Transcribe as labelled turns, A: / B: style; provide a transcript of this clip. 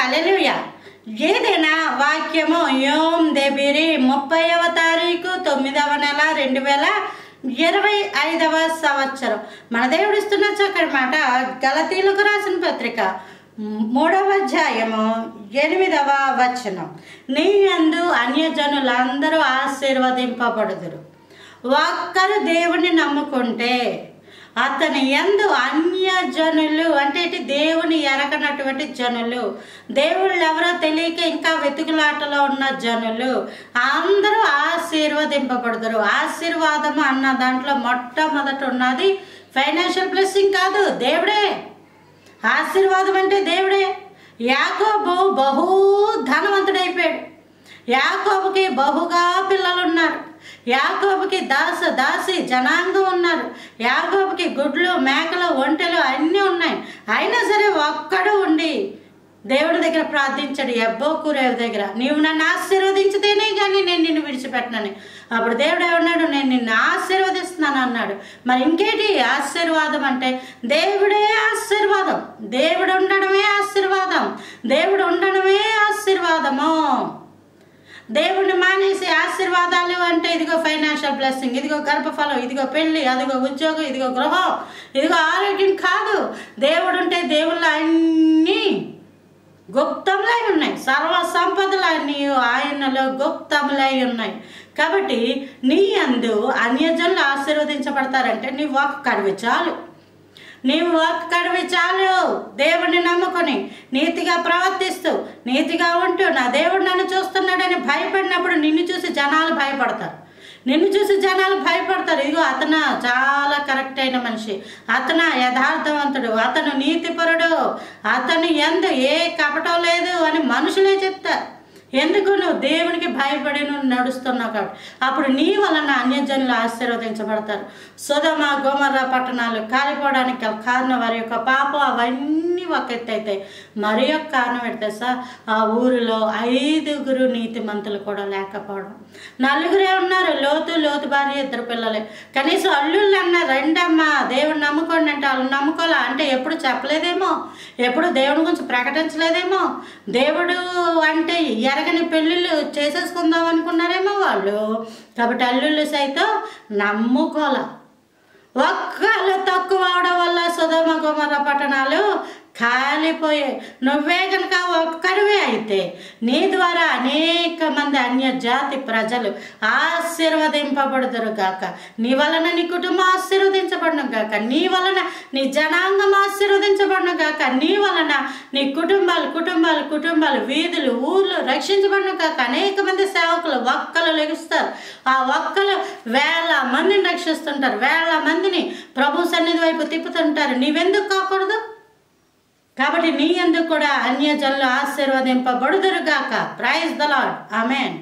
A: హల్లెలూయా. ఏదైనా వాక్యము యోమ్ దేబిరి 30వ తారీఖు 9వ నెల 2025వ సంవత్సరం. మన దేవుడు ఇస్తున్న చక్కటి మాట గలతీయులకు రాసిన పత్రిక 3వ అధ్యాయము 8వ వచనం. నీ యందు అన్యజనులందరూ ఆశీర్వదింపబడుదురు. ఒక్కరు దేవుని నమ్ముకుంటే అతని యందు అన్యజనులు అంటే దేవుని ఎరగనటువంటి జనులు, దేవుళ్ళు ఎవరో తెలియక ఇంకా వెతుకులాటలో ఉన్న జనులు అందరూ ఆశీర్వదింపబడతారు. ఆశీర్వాదము అన్న దాంట్లో మొట్టమొదట ఉన్నది ఫైనాన్షియల్ బ్లెస్సింగ్ కాదు, దేవుడే. ఆశీర్వాదం అంటే దేవుడే. యాకోబు బహు ధనవంతుడైపోయాడు. యాకోబుకి బహుగా పిల్లలు ఉన్నారు. యాకోబుకి దాసి జనాంగం ఉన్నారు. యాకోబుకి గుడ్లు, మేకలు, ఒంటెలు అన్నీ ఉన్నాయి. అయినా సరే ఒక్కడు ఉండి దేవుడి దగ్గర ప్రార్థించాడు. ఎబ్బోకూరేవు దగ్గర, నీవు నన్ను ఆశీర్వదించితేనే కానీ నేను నిన్ను విడిచిపెట్టనని. అప్పుడు దేవుడు ఏమన్నాడు, నేను నిన్ను ఆశీర్వదిస్తున్నాను అన్నాడు. మరి ఇంకేంటి ఆశీర్వాదం అంటే? దేవుడే ఆశీర్వాదం. దేవుడు ఉండడమే ఆశీర్వాదం. దేవుడు ఉండడమే ఆశీర్వాదము. దేవుడిని మానేసి ఆశీర్వాదాలు అంటే ఇదిగో ఫైనాన్షియల్ బ్లెస్సింగ్, ఇదిగో గర్భఫలం, ఇదిగో పెళ్ళి, అదిగో ఉద్యోగం, ఇదిగో గృహం, ఇదిగో ఆరోగ్యం కాదు. దేవుడు ఉంటే దేవుళ్ళు అన్నీ గుప్తములై ఉన్నాయి. సర్వ సంపదలన్నీ ఆయనలో గుప్తములై ఉన్నాయి. కాబట్టి నీ యందు అన్యజనులు ఆశీర్వదించబడతారంటే నీవు ఒక్కడివి చాలు. నీవు ఒక్కడివి చాలు. దేవుడిని నమ్ముకొని నీతిగా ప్రవర్తిస్తూ నీతిగా ఉంటూ నా దేవుడు నన్ను చూస్తున్నాడని భయపడినప్పుడు నిన్ను చూసి జనాలు భయపడతారు. ఇదిగో అతను చాలా కరెక్ట్ అయిన మనిషి, అతను యథార్థవంతుడు, అతను నీతిపరుడు, అతను యందు ఏ కపటం లేదు అని మనుషులే చెప్తారు. ఎందుకు? నువ్వు దేవునికి భయపడి నువ్వు నడుస్తున్నావు కాబట్టి. అప్పుడు నీ వలన అన్యజనులు ఆశీర్వదించబడతారు. సొదొమ గొమొర్రా పట్టణాలు కాలిపోవడానికి కారణం వారి యొక్క పాపం. అవన్నీ ఒక ఎత్తు అయితే మరి యొక్క కారణం ఏంటంటే సార్, ఆ ఊరిలో 5 నీతిమంతులు కూడా లేకపోవడం. 4 ఉన్నారు, లోతు భార్య 2 పిల్లలే. కనీసం అల్లుళ్ళు అన్న రెండమ్మా దేవుడు నమ్ముకోండి అంటే వాళ్ళు నమ్ముకోలే. అంటే ఎప్పుడు చెప్పలేదేమో, ఎప్పుడు దేవుడి గురించి ప్రకటించలేదేమో, దేవుడు అంటే ఎరగని పెళ్ళిళ్ళు చేసేసుకుందాం అనుకున్నారేమో వాళ్ళు. కాబట్టి అల్లుళ్ళు సైతం నమ్ముకోలే. ఒక్కళ్ళు తక్కువ అవడం వల్ల సొదొమ గొమొర్రా పట్టణాలు కాలిపోయాయి. నువ్వే కనుక ఒక్కడివే అయితే నీ ద్వారా అనేక మంది అన్య జాతి ప్రజలు ఆశీర్వదింపబడుదురు గాక. నీ వలన నీ కుటుంబం ఆశీర్వదించబడును గాక. నీ వలన నీ జనాంగం ఆశీర్వదించబడును గాక. నీ వలన నీ కుటుంబాలు వీధులు ఊర్లు రక్షించబడును గాక. అనేక మంది సేవకులు ఒక్కలు లెగుస్తారు. ఆ ఒక్కలు వేల మందిని రక్షిస్తుంటారు. వేల మందిని ప్రభు సన్నిధి వైపు తిప్పుతుంటారు. నీవెందుకు కాకూడదు? కాబట్టి నీ యందు కూడా అన్యజనులు ఆశీర్వదింపబడుదురు గాక. Praise the Lord. ఆమేన్.